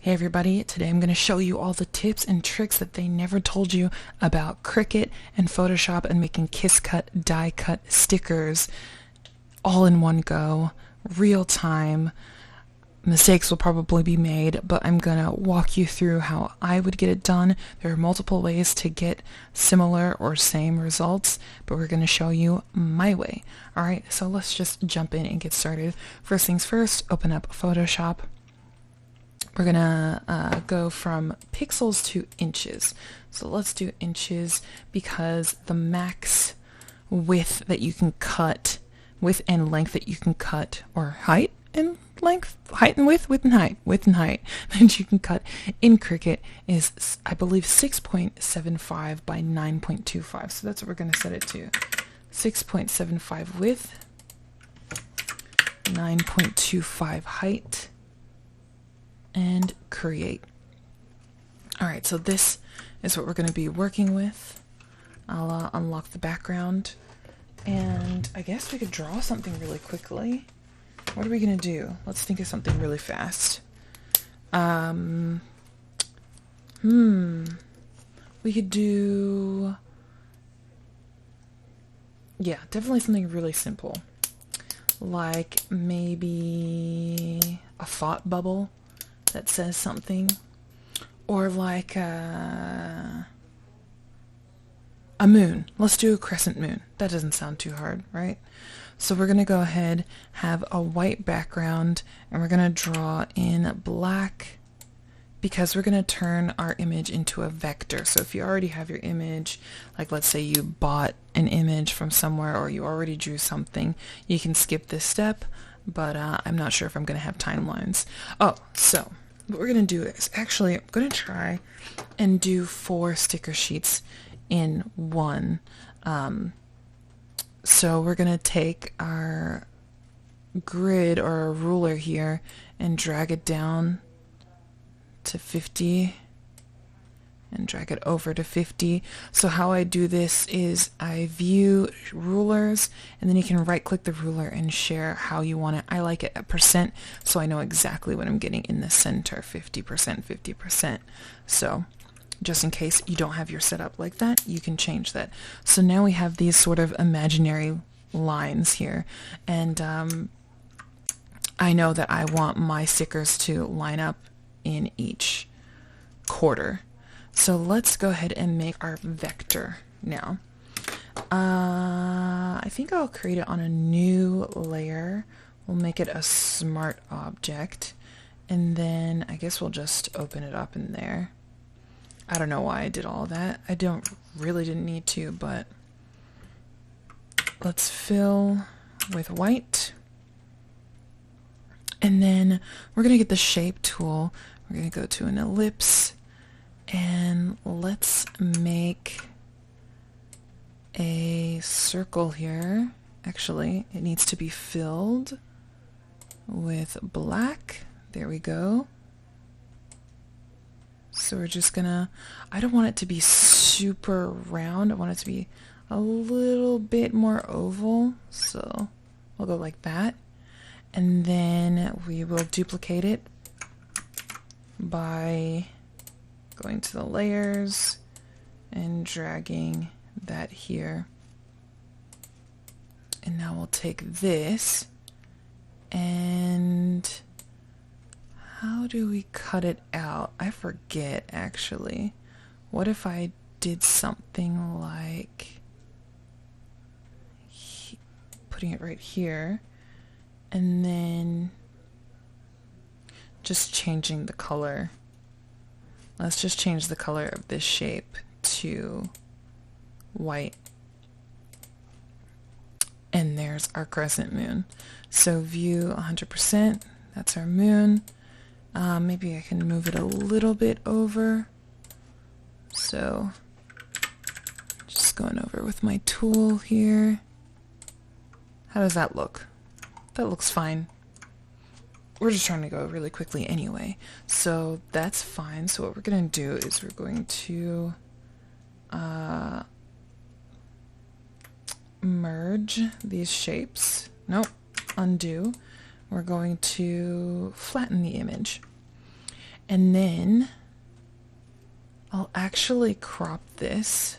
Hey everybody, today I'm going to show you all the tips and tricks that they never told you about Cricut and Photoshop and making kiss cut, die cut stickers all in one go, real time. Mistakes will probably be made, but I'm going to walk you through how I would get it done. There are multiple ways to get similar or same results, but we're going to show you my way. Alright, so let's just jump in and get started. First things first, open up Photoshop. We're gonna go from pixels to inches. So let's do inches because the max width that you can cut, width and length that you can cut, or height and length, height and width, width and height that you can cut in Cricut is, I believe, 6.75 by 9.25. So that's what we're gonna set it to. 6.75 width, 9.25 height. And create. Alright, so this is what we're going to be working with. I'll unlock the background, and I guess we could draw something really quickly. What are we going to do? Let's think of something really fast. We could do, yeah, definitely something really simple, like maybe a thought bubble that says something, or like a moon. Let's do a crescent moon. That doesn't sound too hard, right? So we're gonna go ahead, have a white background, and we're gonna draw in black because we're gonna turn our image into a vector. So if you already have your image, like let's say you bought an image from somewhere or you already drew something, you can skip this step. But I'm not sure if I'm going to have timelines. Oh, so what we're going to do is actually I'm going to try and do 4 sticker sheets in one. So we're going to take our grid or a ruler here and drag it down to 50 and drag it over to 50. So how I do this is I view rulers, and then you can right click the ruler and share how you want it. I like it at percent, so I know exactly what I'm getting in the center, 50%, 50%. So just in case you don't have your setup like that, you can change that. So now we have these sort of imaginary lines here, and I know that I want my stickers to line up in each quarter. So let's go ahead and make our vector now. I think I'll create it on a new layer. We'll make it a smart object, and then I guess we'll just open it up in there. I don't know why I did all that. I really didn't need to, but let's fill with white. And then we're going to get the shape tool. We're going to go to an ellipse. And let's make a circle here. Actually, it needs to be filled with black. There we go. So we're just gonna, I don't want it to be super round. I want it to be a little bit more oval. So we'll go like that. And then we will duplicate it by going to the layers and dragging that here. And now we'll take this, and how do we cut it out? I forget actually. What if I did something like putting it right here and then just changing the color? Let's just change the color of this shape to white. And there's our crescent moon. So view 100%, that's our moon. Maybe I can move it a little bit over. So just going over with my tool here. How does that look? That looks fine. We're just trying to go really quickly anyway, so that's fine. So what we're going to do is we're going to merge these shapes. Nope, undo. We're going to flatten the image. And then I'll actually crop this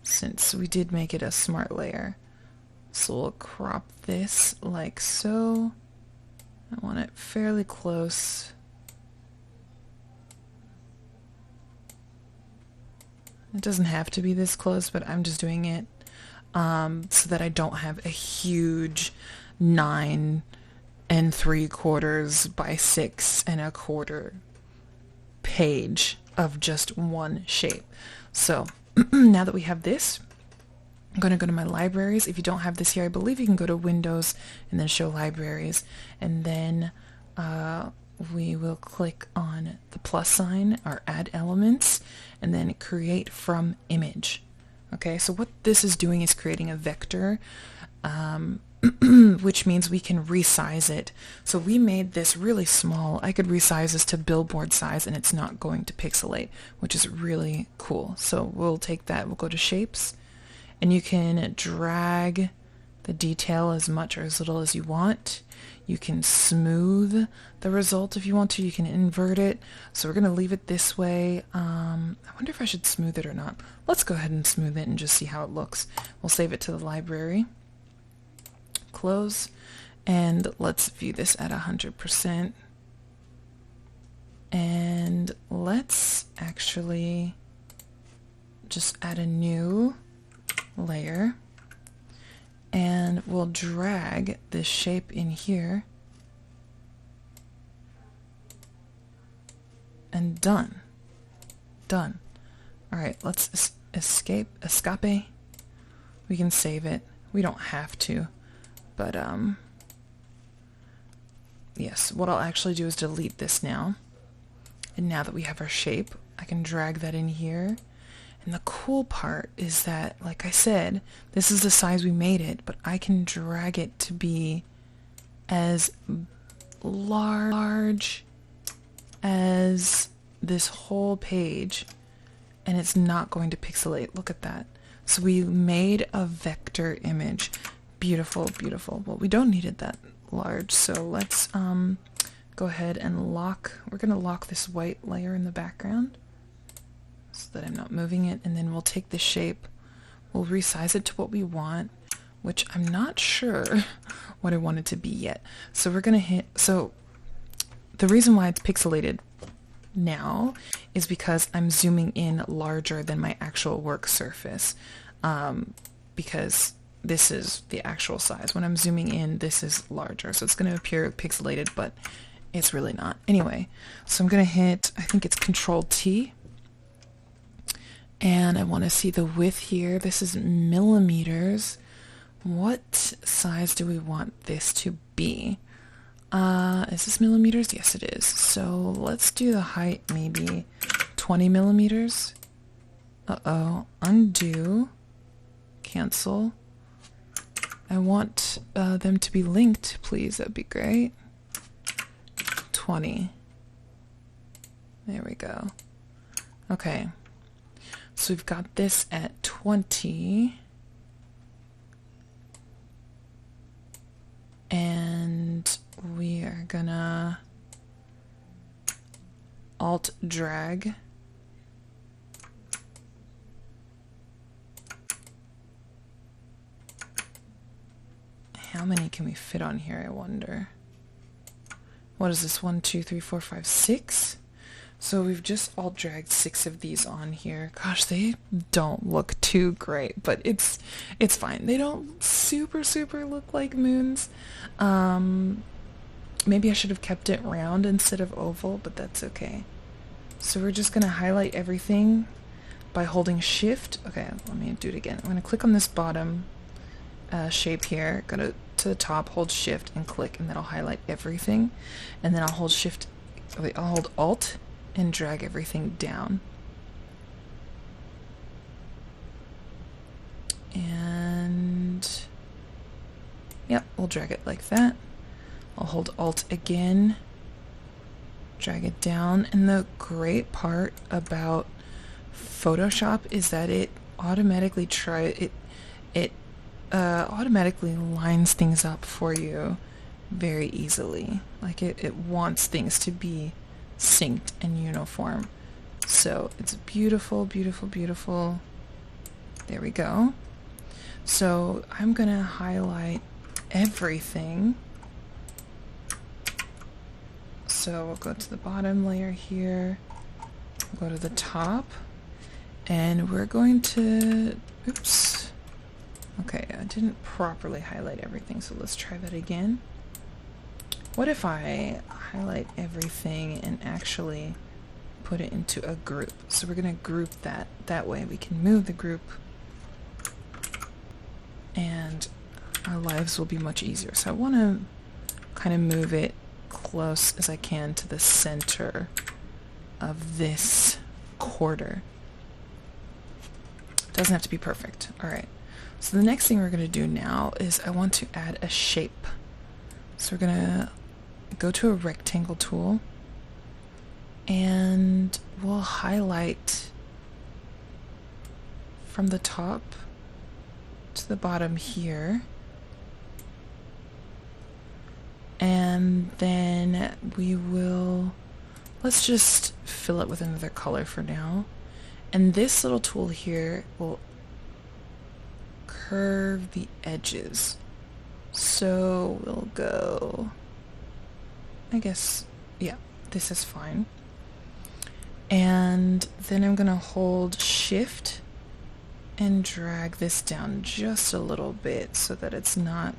since we did make it a smart layer. So we'll crop this like so. I want it fairly close. It doesn't have to be this close, but I'm just doing it so that I don't have a huge 9 3/4 by 6 1/4 page of just one shape. So now that we have this, I'm going to go to my libraries. If you don't have this here, I believe you can go to Windows and then show libraries, and then we will click on the plus sign or add elements and then create from image. Okay, so what this is doing is creating a vector, which means we can resize it. So we made this really small. I could resize this to billboard size and it's not going to pixelate, which is really cool. So we'll take that, we'll go to shapes, and you can drag the detail as much or as little as you want. You can smooth the result if you want to. You can invert it. So we're going to leave it this way. I wonder if I should smooth it or not. Let's go ahead and smooth it and just see how it looks. We'll save it to the library. Close. And let's view this at 100%. And let's actually just add a new layer. And we'll drag this shape in here. And done. Done. Alright, let's escape. We can save it. We don't have to. But, yes, what I'll actually do is delete this now. And now that we have our shape, I can drag that in here. And the cool part is that, like I said, this is the size we made it, but I can drag it to be as large as this whole page, and it's not going to pixelate. Look at that. So we made a vector image. Beautiful, beautiful. Well, we don't need it that large, so let's go ahead and lock. We're going to lock this white layer in the background, so that I'm not moving it, and then we'll take the shape, we'll resize it to what we want, which I'm not sure what I want it to be yet. So we're gonna hit, so the reason why it's pixelated now is because I'm zooming in larger than my actual work surface, because this is the actual size. When I'm zooming in, this is larger, so it's gonna appear pixelated, but it's really not. Anyway, so I'm gonna hit, I think it's Control T, and I want to see the width here. This is millimeters. What size do we want this to be? Is this millimeters? Yes, it is. So let's do the height, maybe 20 millimeters. Uh-oh. Undo. Cancel. I want them to be linked, please. That'd be great. 20. There we go. Okay. So we've got this at 20, and we are gonna Alt drag. How many can we fit on here, I wonder? What is this? 1, 2, 3, 4, 5, 6? So we've just alt dragged 6 of these on here. Gosh, they don't look too great, but it's fine. They don't super look like moons. Maybe I should have kept it round instead of oval, but that's okay. So we're just gonna highlight everything by holding Shift. Okay, let me do it again. I'm gonna click on this bottom shape here, go to the top, hold Shift and click, and then I'll highlight everything, and then I'll hold Shift, wait, I'll hold Alt and drag everything down. And yep, we'll drag it like that. I'll hold Alt again, drag it down, and the great part about Photoshop is that it automatically automatically lines things up for you very easily. Like it wants things to be synced and uniform. So it's beautiful, beautiful, beautiful. There we go. So I'm gonna highlight everything. So we'll go to the bottom layer here, we'll go to the top, and we're going to, oops, okay, I didn't properly highlight everything, so let's try that again. What if I highlight everything and actually put it into a group? So we're going to group that. That way we can move the group and our lives will be much easier. So I want to kind of move it close as I can to the center of this quarter. Doesn't have to be perfect. Alright. So the next thing we're going to do now is I want to add a shape. So we're going to go to a rectangle tool and we'll highlight from the top to the bottom here, and then we will, let's just fill it with another color for now, and this little tool here will curve the edges. So we'll go, I guess, yeah, this is fine. And then I'm gonna hold Shift and drag this down just a little bit so that it's not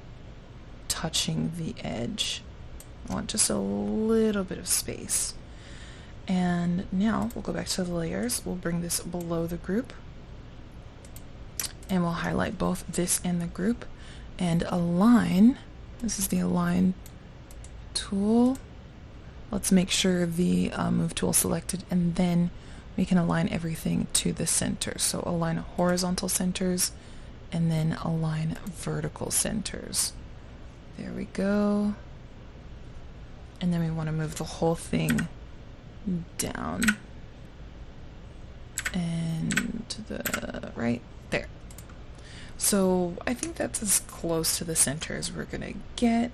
touching the edge. I want just a little bit of space. And now we'll go back to the layers. We'll bring this below the group and we'll highlight both this and the group and align. This is the align tool. Let's make sure the move tool selected, and then we can align everything to the center. So align horizontal centers and then align vertical centers. There we go. And then we want to move the whole thing down and to the right there. So I think that's as close to the center as we're gonna get.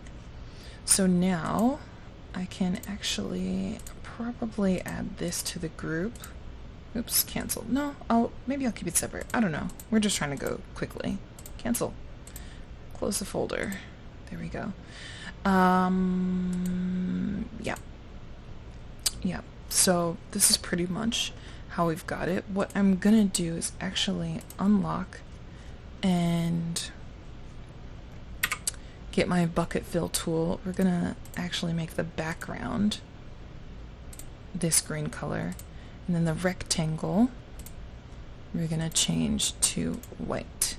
So now I can actually probably add this to the group. Oops, cancel. No, maybe I'll keep it separate. I don't know. We're just trying to go quickly. Cancel. Close the folder. There we go. Yeah. Yeah. So this is pretty much how we've got it. What I'm gonna do is actually unlock and get my bucket fill tool. We're gonna actually make the background this green color, and then the rectangle we're gonna change to white.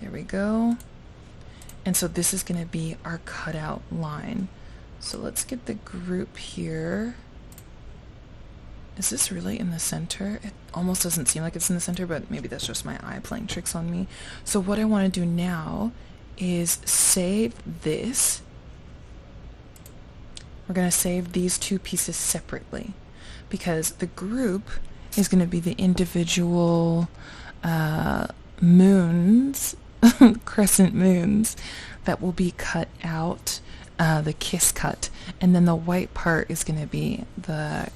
There we go. And so this is gonna be our cutout line. So let's get the group here. Is this really in the center? It almost doesn't seem like it's in the center, but maybe that's just my eye playing tricks on me. So what I want to do now is save this. We're going to save these two pieces separately because the group is going to be the individual moons, crescent moons, that will be cut out, the kiss cut, and then the white part is going to be the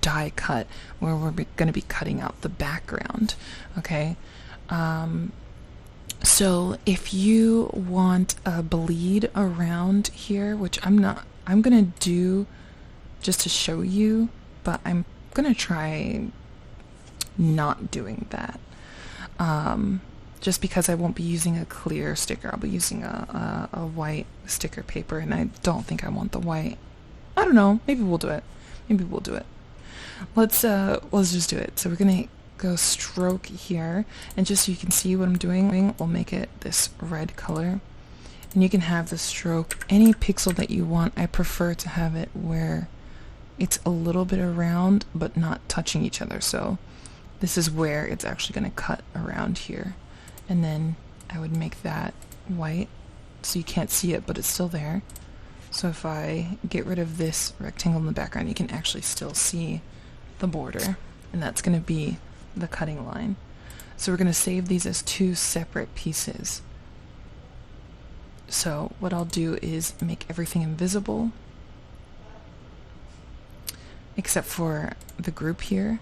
die cut where we're going to be cutting out the background. Okay. So if you want a bleed around here, which I'm gonna do just to show you, but I'm gonna try not doing that, just because I won't be using a clear sticker. I'll be using a white sticker paper, and I don't think I want the white. I don't know, maybe we'll do it. Maybe we'll do it. Let's just do it. So we're gonna go stroke here, and just so you can see what I'm doing, we'll make it this red color, and you can have the stroke any pixel that you want. I prefer to have it where it's a little bit around but not touching each other, so this is where it's actually going to cut around here, and then I would make that white so you can't see it but it's still there. So if I get rid of this rectangle in the background, you can actually still see the border, and that's going to be the cutting line. So we're going to save these as two separate pieces. So what I'll do is make everything invisible, except for the group here.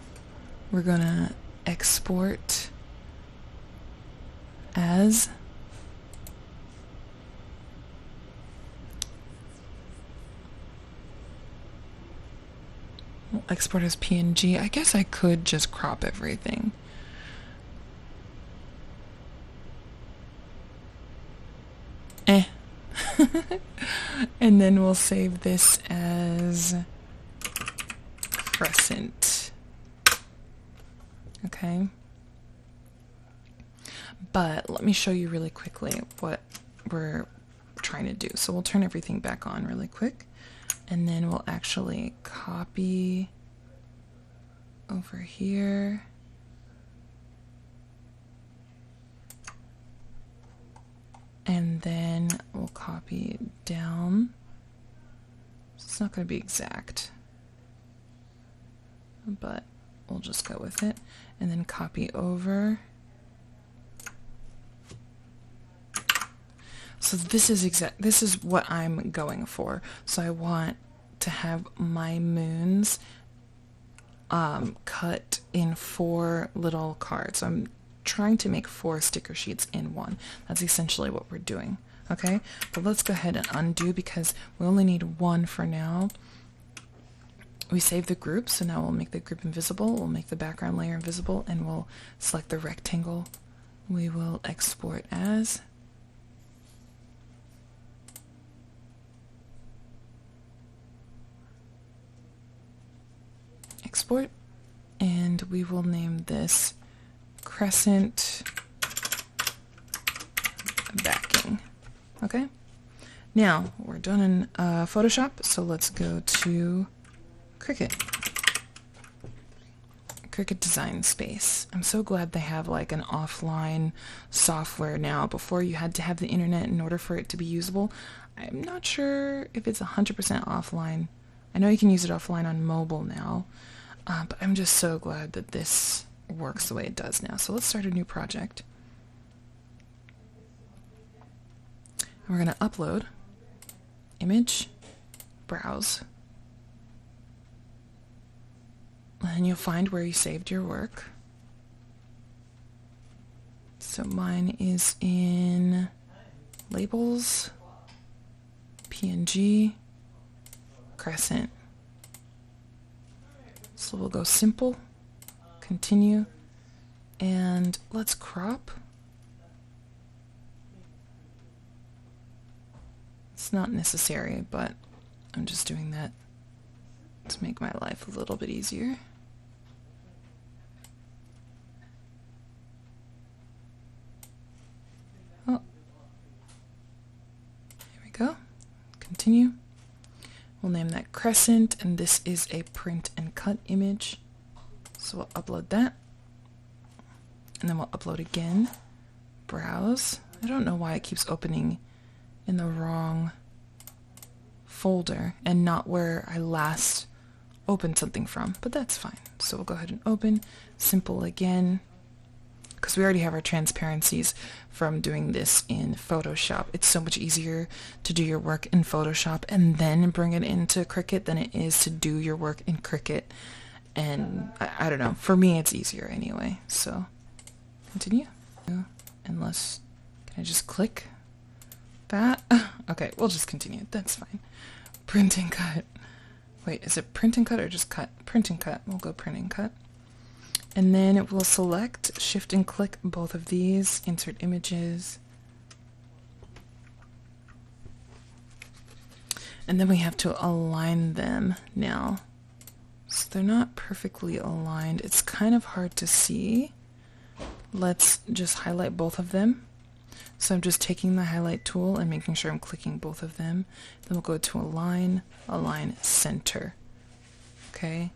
We're gonna export as we'll export as PNG. I guess I could just crop everything. And then we'll save this as crescent. Okay. But let me show you really quickly what we're trying to do. So we'll turn everything back on really quick, and then we'll actually copy over here. And then we'll copy down. It's not going to be exact, but we'll just go with it. And then copy over. So this is what I'm going for. So I want to have my moons cut in 4 little cards. So I'm trying to make 4 sticker sheets in one. That's essentially what we're doing. Okay, but let's go ahead and undo because we only need 1 for now. We save the group, so now we'll make the group invisible, we'll make the background layer invisible, and we'll select the rectangle. We will export as export, and we will name this crescent backing. Okay, now we're done in Photoshop, so let's go to Cricut. Cricut Design Space. I'm so glad they have like an offline software now. Before you had to have the internet in order for it to be usable. I'm not sure if it's 100% offline. I know you can use it offline on mobile now, but I'm just so glad that this works the way it does now. So let's start a new project. We're going to upload, image, browse, and you'll find where you saved your work. So mine is in labels, PNG, crescent. So we'll go simple, continue, and let's crop. It's not necessary, but I'm just doing that to make my life a little bit easier. Oh, here we go. Continue. We'll name that crescent, and this is a print and cut image. So we'll upload that, and then we'll upload again. Browse. I don't know why it keeps opening in the wrong folder and not where I last opened something from, but that's fine. So we'll go ahead and open, simple again, because we already have our transparencies from doing this in Photoshop. It's so much easier to do your work in Photoshop and then bring it into Cricut than it is to do your work in Cricut. And I don't know, for me it's easier anyway. So continue. Unless, can I just click that? Okay, we'll just continue. That's fine. Print and cut. Wait, is it print and cut or just cut? Print and cut. We'll go print and cut. And then we'll select, shift and click both of these, insert images. And then we have to align them now. So they're not perfectly aligned. It's kind of hard to see. Let's just highlight both of them. So I'm just taking the highlight tool and making sure I'm clicking both of them. Then we'll go to align, align center. Okay.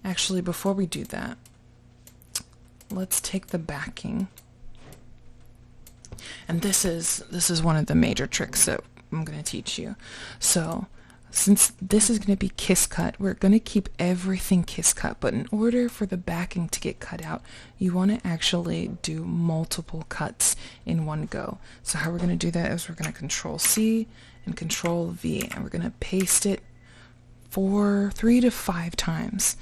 Actually, before we do that, let's take the backing. And this is one of the major tricks that I'm going to teach you. So Since this is going to be kiss cut, we're going to keep everything kiss cut, but in order for the backing to get cut out, you want to actually do multiple cuts in one go. So how we're going to do that is we're going to Control C and Control V, and we're going to paste it 3 to 5 times,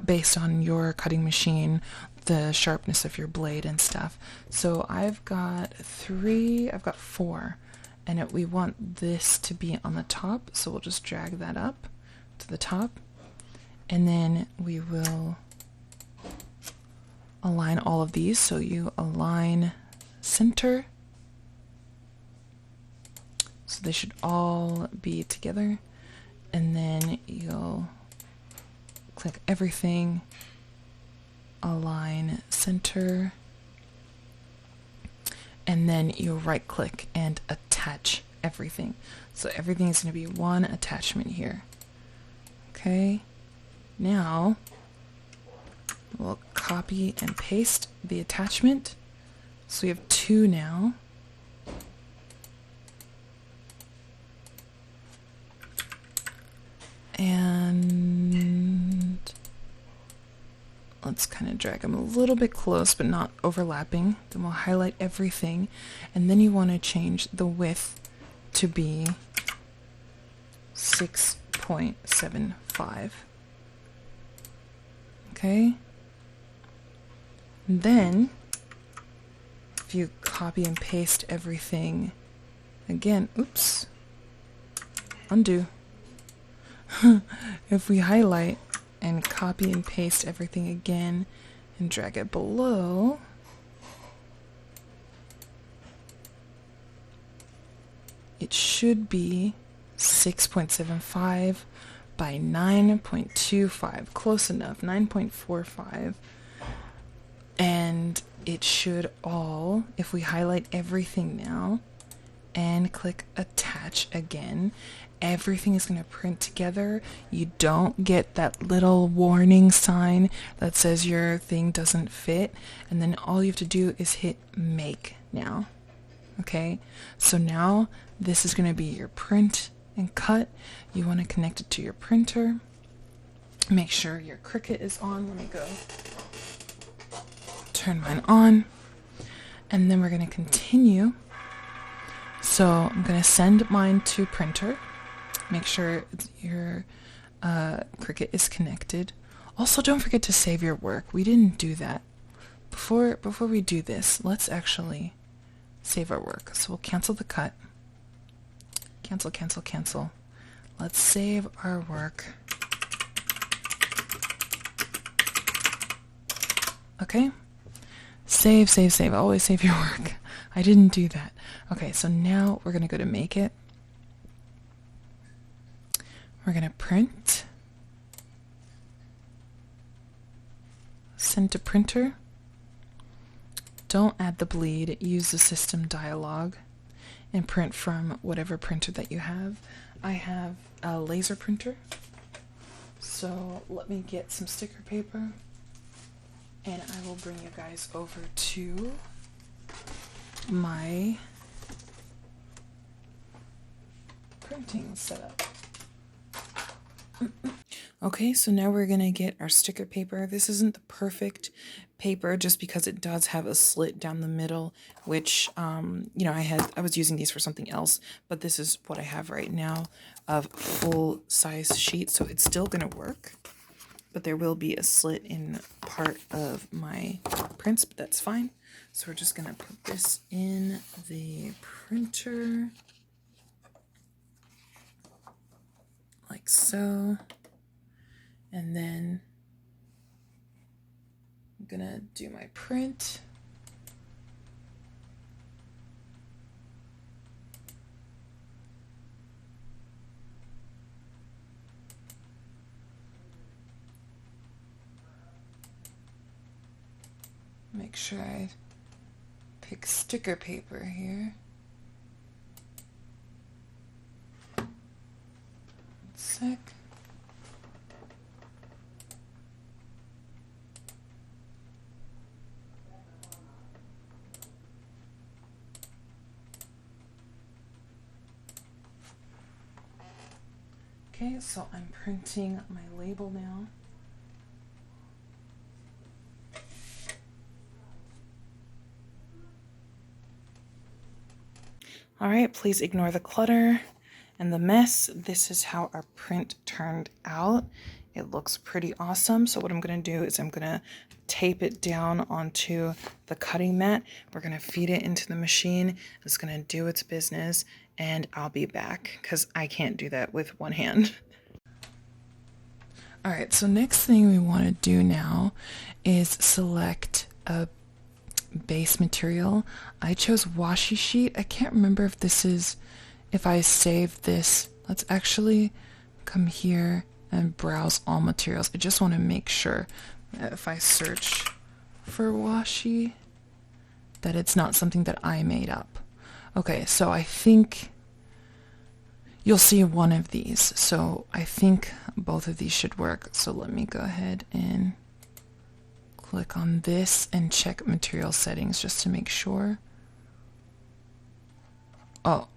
based on your cutting machine, the sharpness of your blade and stuff. So I've got 4. And we want this to be on the top, so we'll just drag that up to the top, and then we will align all of these. So you align center, so they should all be together, and then you'll click everything, align center, and then you'll right click and attach everything. So everything is going to be one attachment here. Okay, now we'll copy and paste the attachment. So we have 2 now. And let's kind of drag them a little bit close, but not overlapping. Then we'll highlight everything, and then you want to change the width to be 6.75. Okay. And then if you copy and paste everything again, oops, undo. If we highlight and copy and paste everything again and drag it below, it should be 6.75 by 9.25, close enough, 9.45. And it should all, if we highlight everything now and click attach again, everything is going to print together. You don't get that little warning sign that says your thing doesn't fit, and then all you have to do is hit make now. Okay, so now this is going to be your print and cut. You want to connect it to your printer. Make sure your Cricut is on. Let me go turn mine on, and then we're going to continue. So I'm going to send mine to printer. Make sure your Cricut is connected. Also, don't forget to save your work. We didn't do that. Before we do this, let's actually save our work. So we'll cancel the cut. Cancel, cancel, cancel. Let's save our work. Okay? Save, save, save. Always save your work. I didn't do that. Okay, so now we're going to go to Make It. We're going to print, send to printer. Don't add the bleed, use the system dialog, and print from whatever printer that you have. I have a laser printer, so let me get some sticker paper, and I will bring you guys over to my printing setup. Okay, so now we're gonna get our sticker paper. This isn't the perfect paper just because it does have a slit down the middle, which you know, I was using these for something else, but this is what I have right now of full size sheet, so it's still gonna work, but there will be a slit in part of my prints, but that's fine. So we're just gonna put this in the printer like so. And then I'm gonna do my print. Make sure I pick sticker paper here. One sec. Okay, so I'm printing my label now. All right, please ignore the clutter and the mess. This is how our print turned out. It looks pretty awesome. So what I'm gonna do is I'm gonna tape it down onto the cutting mat. We're gonna feed it into the machine. It's gonna do its business, and I'll be back because I can't do that with one hand. All right, so next thing we wanna do now is select a base material. I chose washi sheet. I can't remember if this is, if I saved this. Let's actually come here and browse all materials. I just want to make sure that if I search for washi that it's not something that I made up. Okay, so I think you'll see one of these. So I think both of these should work. So let me go ahead and click on this and check material settings just to make sure. Oh,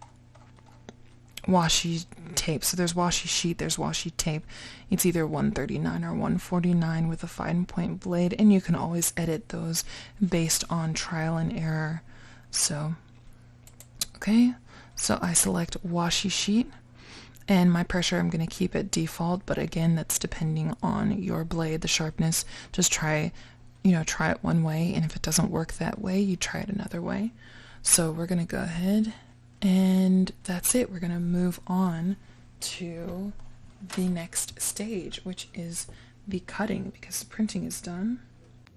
washi tape. So there's washi sheet, there's washi tape. It's either 139 or 149 with a fine point blade, and you can always edit those based on trial and error. So, okay, so I select washi sheet, and my pressure I'm going to keep at default, but again, that's depending on your blade, the sharpness. Just try it one way, and if it doesn't work that way, you try it another way. So we're going to go ahead, and that's it. We're going to move on to the next stage, which is the cutting, because the printing is done.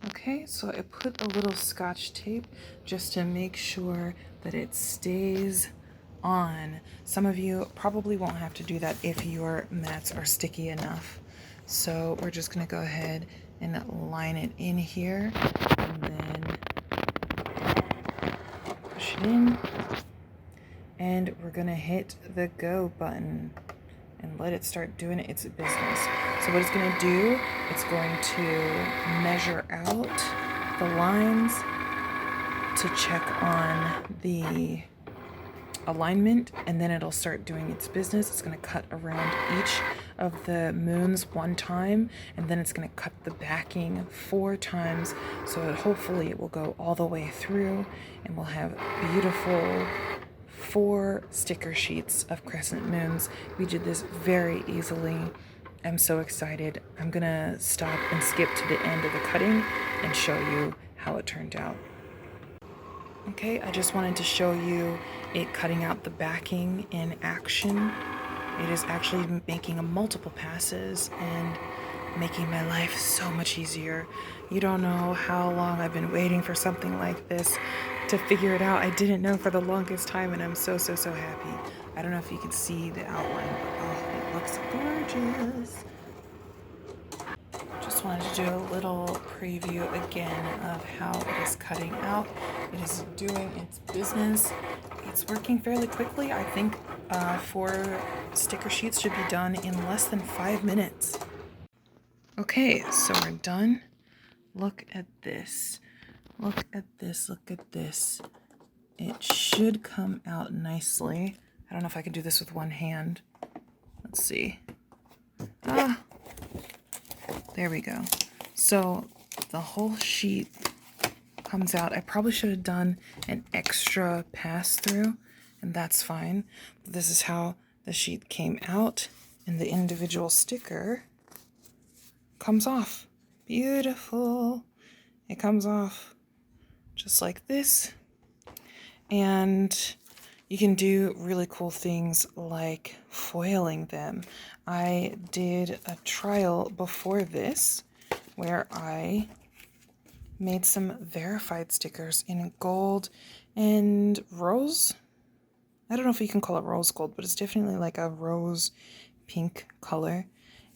Okay, so I put a little scotch tape just to make sure that it stays on. Some of you probably won't have to do that if your mats are sticky enough. So we're just going to go ahead and line it in here, and then push it in, and we're gonna hit the go button and let it start doing its business. So what it's gonna do, it's going to measure out the lines to check on the alignment, and then it'll start doing its business. It's going to cut around each of the moons one time, and then it's going to cut the backing 4 times, so that hopefully it will go all the way through, and we'll have beautiful 4 sticker sheets of crescent moons. We did this very easily. I'm so excited. I'm gonna stop and skip to the end of the cutting and show you how it turned out. Okay, I just wanted to show you it cutting out the backing in action. It is actually making multiple passes and making my life so much easier. You don't know how long I've been waiting for something like this to figure it out. I didn't know for the longest time, and I'm so happy. I don't know if you can see the outline, but oh, it looks gorgeous. Just wanted to do a little preview again of how it is cutting out. It is doing its business. It's working fairly quickly. I think 4 sticker sheets should be done in less than 5 minutes. Okay, so we're done. Look at this. Look at this. Look at this. It should come out nicely. I don't know if I can do this with one hand. Let's see. There we go. So the whole sheet comes out. I probably should have done an extra pass through, and that's fine. But this is how the sheet came out, and the individual sticker comes off. Beautiful. It comes off just like this. And you can do really cool things like foiling them. I did a trial before this where I made some verified stickers in gold and rose. I don't know if you can call it rose gold, but it's definitely like a rose pink color.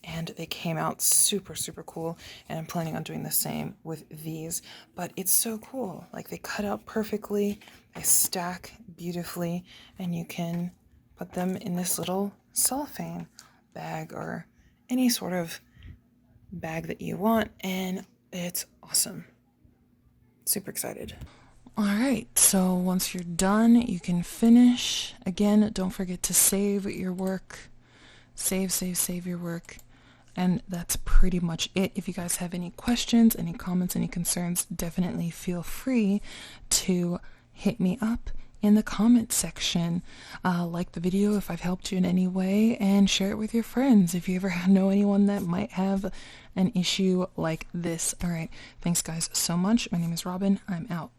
And they came out super cool, and I'm planning on doing the same with these. But it's so cool. Like, they cut out perfectly, they stack beautifully, and you can put them in this little cellophane bag or any sort of bag that you want, and it's awesome. Super excited. All right, so once you're done, you can finish. Again, don't forget to save your work save your work. And that's pretty much it. If you guys have any questions, any comments, any concerns, definitely feel free to hit me up in the comment section. Like the video if I've helped you in any way, and share it with your friends if you ever know anyone that might have an issue like this. Alright, thanks guys so much. My name is Robyn. I'm out.